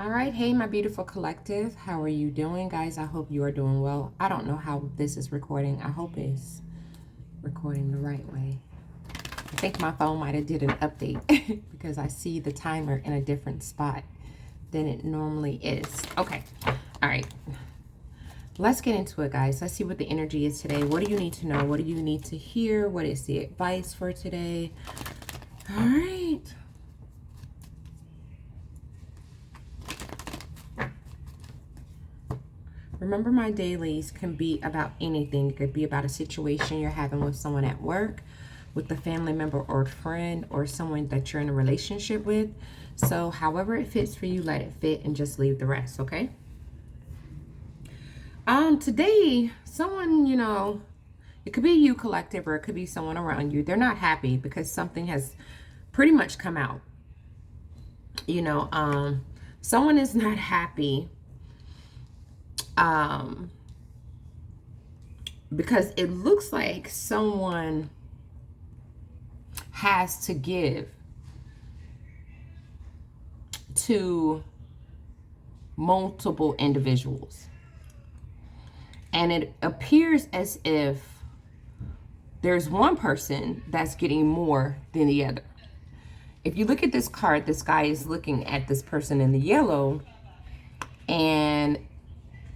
All right, hey, my beautiful collective. How are you doing, guys? I hope you are doing well. I don't know how this is recording. I hope it's recording the right way. I think my phone might have did an update because I see the timer in a different spot than it normally is. Okay, all right. Let's get into it, guys. Let's see what the energy is today. What do you need to know? What do you need to hear? What is the advice for today? All right. Remember, my dailies can be about anything. It could be about a situation you're having with someone at work, with a family member or a friend, or someone that you're in a relationship with. So however it fits for you, let it fit and just leave the rest, okay? Today, someone, it could be you, collective, or it could be someone around you. They're not happy because something has pretty much come out. Someone is not happy because it looks like someone has to give to multiple individuals. And it appears as if there's one person that's getting more than the other. If you look at this card, this guy is looking at this person in the yellow, and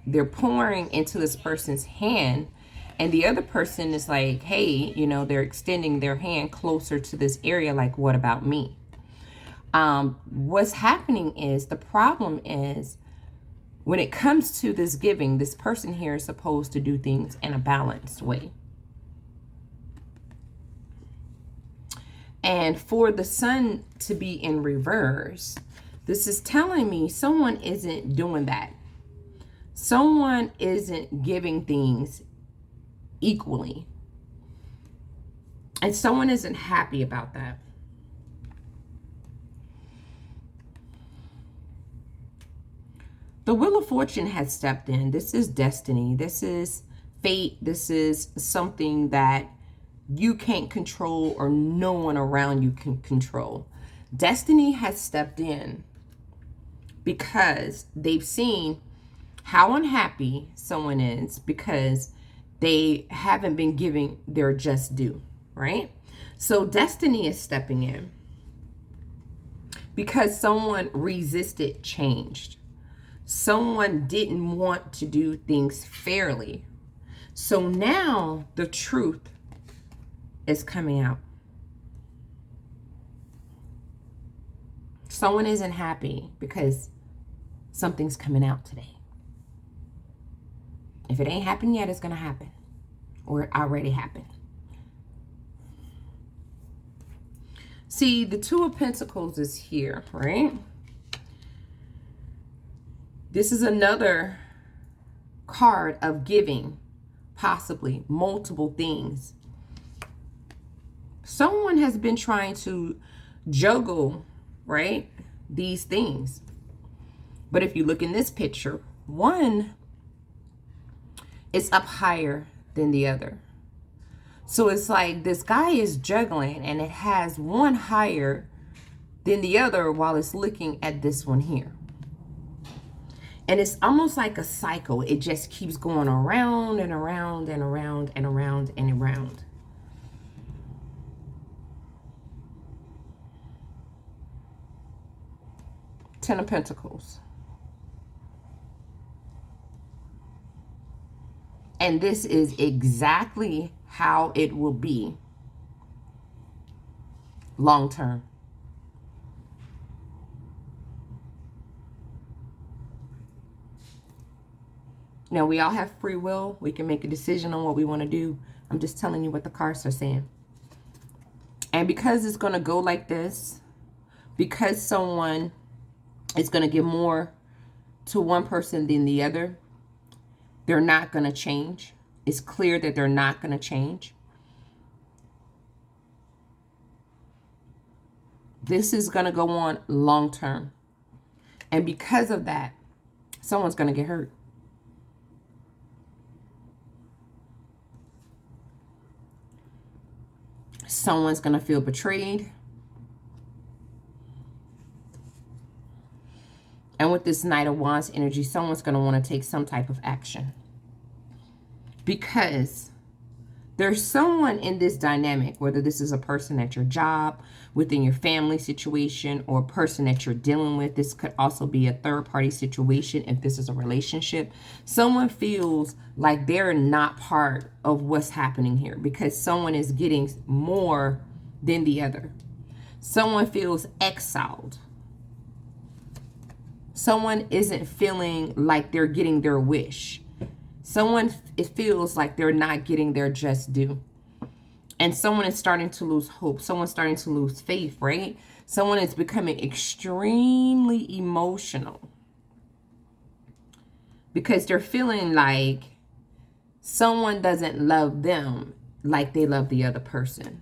they're pouring into this person's hand, and the other person is like, hey, they're extending their hand closer to this area, like, what about me? What's happening is, the problem is, when it comes to this giving, this person here is supposed to do things in a balanced way. And for the sun to be in reverse, this is telling me someone isn't doing that. Someone isn't giving things equally. And someone isn't happy about that. The Wheel of Fortune has stepped in. This is destiny. This is fate. This is something that you can't control, or no one around you can control. Destiny has stepped in because they've seen how unhappy someone is because they haven't been giving their just due, right? So destiny is stepping in because someone resisted change. Someone didn't want to do things fairly. So now the truth is coming out. Someone isn't happy because something's coming out today. If it ain't happened yet, it's going to happen. Or it already happened. See, the Two of Pentacles is here, right? This is another card of giving, possibly multiple things. Someone has been trying to juggle, right, these things. But if you look in this picture, one is up higher than the other. So it's like this guy is juggling, and it has one higher than the other while it's looking at this one here. And it's almost like a cycle. It just keeps going around and around and around and around and around. Ten of Pentacles. And this is exactly how it will be long term. Now, we all have free will. We can make a decision on what we want to do. I'm just telling you what the cards are saying. And because it's going to go like this, because someone is going to give more to one person than the other, they're not going to change. It's clear that they're not going to change. This is going to go on long term. And because of that, someone's going to get hurt. Someone's going to feel betrayed. And with this Knight of Wands energy, someone's going to want to take some type of action. Because there's someone in this dynamic, whether this is a person at your job, within your family situation, or a person that you're dealing with. This could also be a third-party situation if this is a relationship. Someone feels like they're not part of what's happening here because someone is getting more than the other. Someone feels exiled. Someone isn't feeling like they're getting their wish. Someone, it feels like they're not getting their just due. And someone is starting to lose hope. Someone's starting to lose faith, right? Someone is becoming extremely emotional because they're feeling like someone doesn't love them like they love the other person.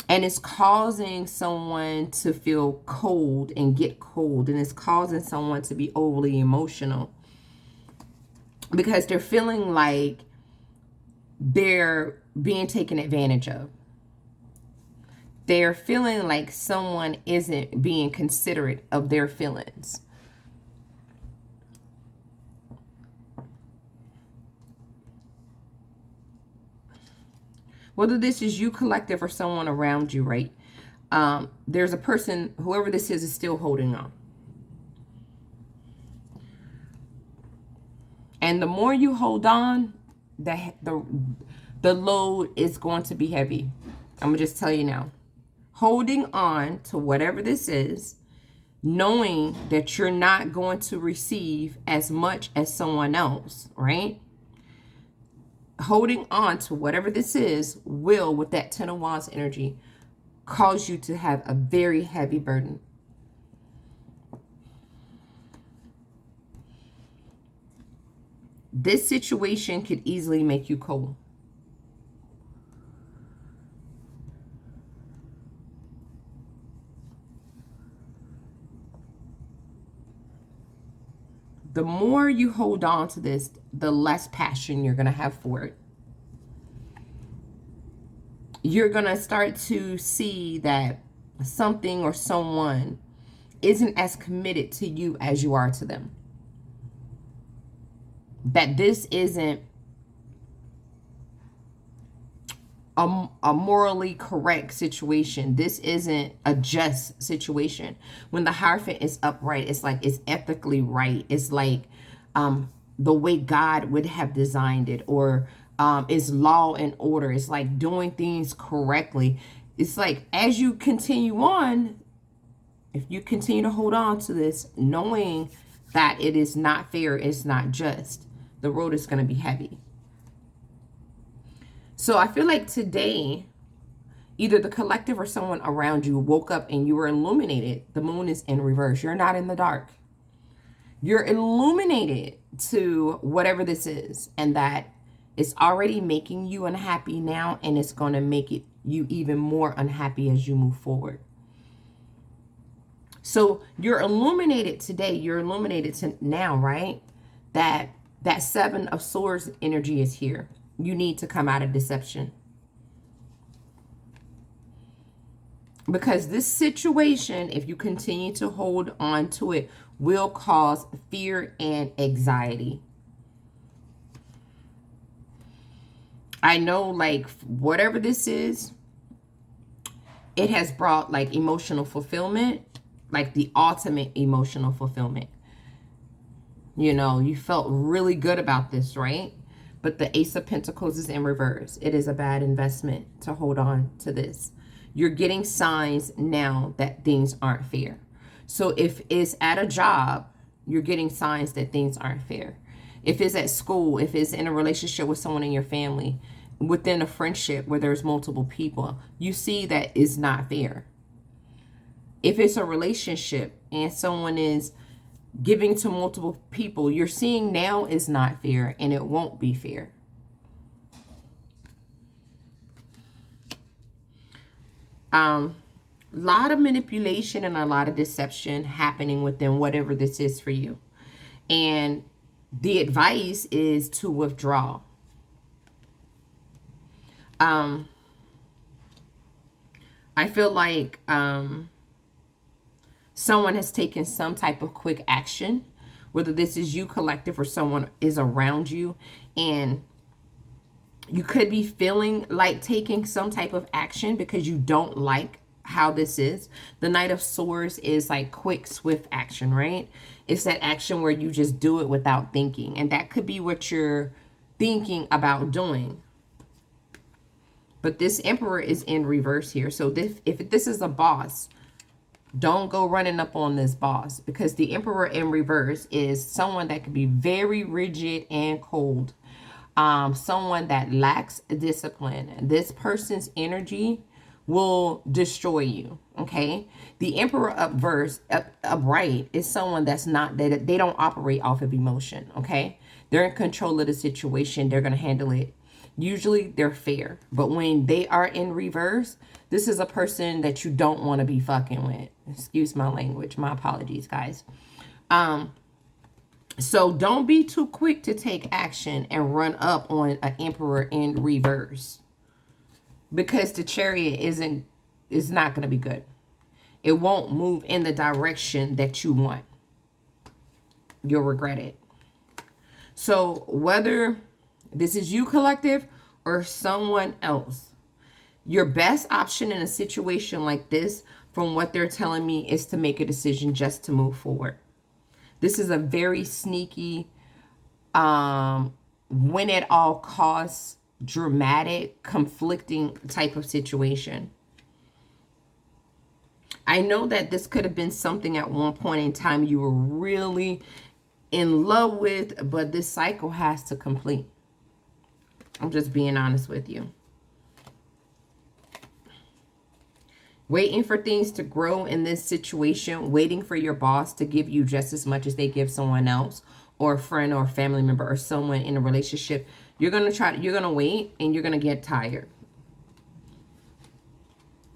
And it's causing someone to feel cold and get cold. And it's causing someone to be overly emotional because they're feeling like they're being taken advantage of. They're feeling like someone isn't being considerate of their feelings. Whether this is you, collective, or someone around you, right? There's a person, whoever this is still holding on. And the more you hold on, the load is going to be heavy. I'm going to just tell you now. Holding on to whatever this is, knowing that you're not going to receive as much as someone else, right? Holding on to whatever this is will, with that Ten of Wands energy, cause you to have a very heavy burden. This situation could easily make you cold. The more you hold on to this, the less passion you're going to have for it. You're going to start to see that something or someone isn't as committed to you as you are to them. That this isn't a morally correct situation. This isn't a just situation. When the Hierophant is upright, it's like it's ethically right. It's like the way God would have designed it, or it's law and order. It's like doing things correctly. It's like as you continue on, if you continue to hold on to this, knowing that it is not fair, it's not just, the road is going to be heavy. So I feel like today, either the collective or someone around you woke up and you were illuminated. The moon is in reverse. You're not in the dark. You're illuminated to whatever this is, and that it's already making you unhappy now, and it's going to make you even more unhappy as you move forward. So you're illuminated today. You're illuminated to now, right? That Seven of Swords energy is here. You need to come out of deception. Because this situation, if you continue to hold on to it, will cause fear and anxiety. I know, like, whatever this is, it has brought, like, emotional fulfillment, like the ultimate emotional fulfillment. You know, you felt really good about this, right? But the Ace of Pentacles is in reverse. It is a bad investment to hold on to this. You're getting signs now that things aren't fair. So if it's at a job, you're getting signs that things aren't fair. If it's at school, if it's in a relationship with someone in your family, within a friendship where there's multiple people, you see that it's not fair. If it's a relationship and someone is giving to multiple people, you're seeing now is not fair, and it won't be fair. Lot of manipulation and a lot of deception happening within whatever this is for you. And the advice is to withdraw. I feel like Someone has taken some type of quick action, whether this is you collective or someone is around you, and you could be feeling like taking some type of action because you don't like how this is. The Knight of Swords is like quick, swift action, right? It's that action where you just do it without thinking. And that could be what you're thinking about doing. But this Emperor is in reverse here. So if this is a boss, don't go running up on this boss, because the Emperor in reverse is someone that could be very rigid and cold. Someone that lacks discipline. This person's energy will destroy you. Okay. The Emperor upright is someone that's not, that they don't operate off of emotion. Okay. They're in control of the situation. They're going to handle it. Usually they're fair, but when they are in reverse, this is a person that you don't want to be fucking with. Excuse my language. My apologies, guys. So don't be too quick to take action and run up on an Emperor in reverse, because the Chariot is not going to be good. It won't move in the direction that you want. You'll regret it. So whether this is you, collective, or someone else, your best option in a situation like this, from what they're telling me, is to make a decision just to move forward. This is a very sneaky, win at all costs, dramatic, conflicting type of situation. I know that this could have been something at one point in time you were really in love with, but this cycle has to complete. I'm just being honest with you. Waiting for things to grow in this situation, waiting for your boss to give you just as much as they give someone else, or a friend or a family member or someone in a relationship. You're going to wait, and you're going to get tired.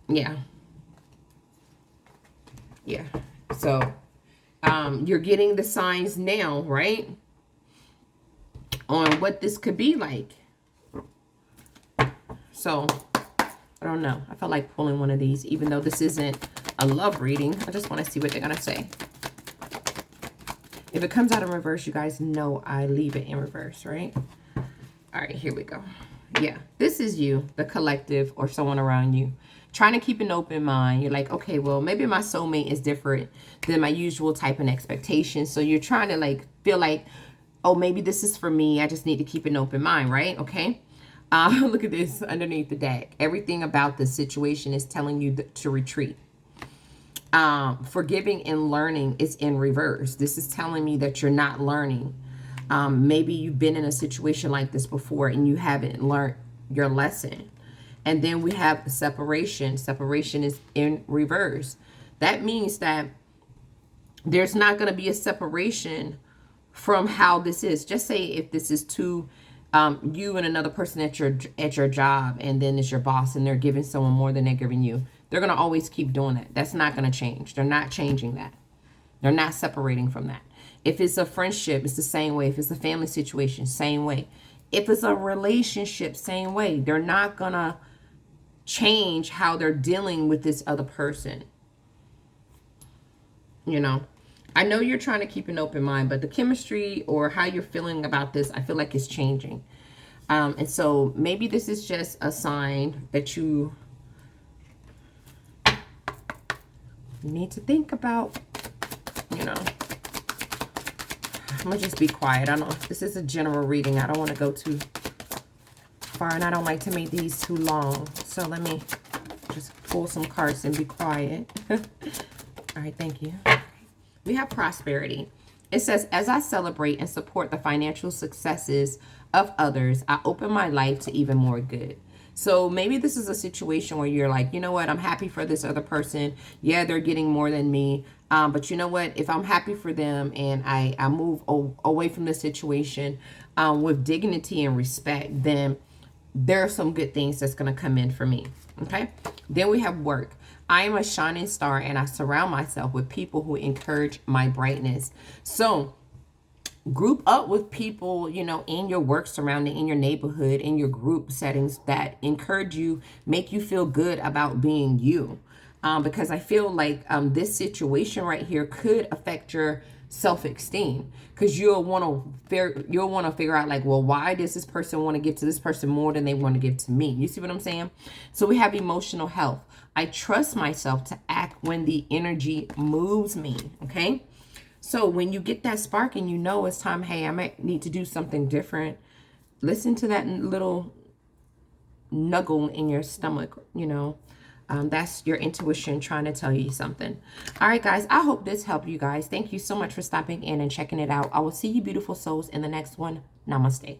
Yeah. Yeah. So, you're getting the signs now, right? On what this could be like. So, I don't know. I felt like pulling one of these, even though this isn't a love reading. I just want to see what they're going to say. If it comes out in reverse, you guys know I leave it in reverse, right? All right, here we go. Yeah, this is you, the collective, or someone around you, trying to keep an open mind. You're like, okay, well, maybe my soulmate is different than my usual type and expectation. So you're trying to like feel like, oh, maybe this is for me. I just need to keep an open mind, right? Okay. Look at this underneath the deck. Everything about this situation is telling you to retreat. Forgiving and learning is in reverse. This is telling me that you're not learning. Maybe you've been in a situation like this before and you haven't learned your lesson. And then we have separation. Separation is in reverse. That means that there's not going to be a separation from how this is. Just say if this is two, you and another person at your job, and then it's your boss, and they're giving someone more than they're giving you. They're going to always keep doing that. That's not going to change. They're not changing that. They're not separating from that. If it's a friendship, it's the same way. If it's a family situation, same way. If it's a relationship, same way. They're not going to change how they're dealing with this other person. You know, I know you're trying to keep an open mind, but the chemistry or how you're feeling about this, I feel like it's changing. And so maybe this is just a sign that you need to think about, you know. I'm going to just be quiet. I don't, this is a general reading. I don't want to go too far, and I don't like to make these too long. So let me just pull some cards and be quiet. All right, thank you. We have prosperity. It says, as I celebrate and support the financial successes of others, I open my life to even more good. So maybe this is a situation where you're like, you know what, I'm happy for this other person. Yeah, they're getting more than me. But you know what, if I'm happy for them and I move away from the situation with dignity and respect, then there are some good things that's going to come in for me. Okay. Then we have work. I am a shining star and I surround myself with people who encourage my brightness. So group up with people, you know, in your work surrounding, in your neighborhood, in your group settings that encourage you, make you feel good about being you. because I feel like this situation right here could affect your self-esteem, because you'll want to figure out like, well, why does this person want to give to this person more than they want to give to me? You see what I'm saying? So we have emotional health. I trust myself to act when the energy moves me. Okay, so when you get that spark and you know it's time, hey, I might need to do something different, listen to that little nuggle in your stomach, you know. That's your intuition trying to tell you something. All right, guys, I hope this helped you guys. Thank you so much for stopping in and checking it out. I will see you beautiful souls in the next one. Namaste.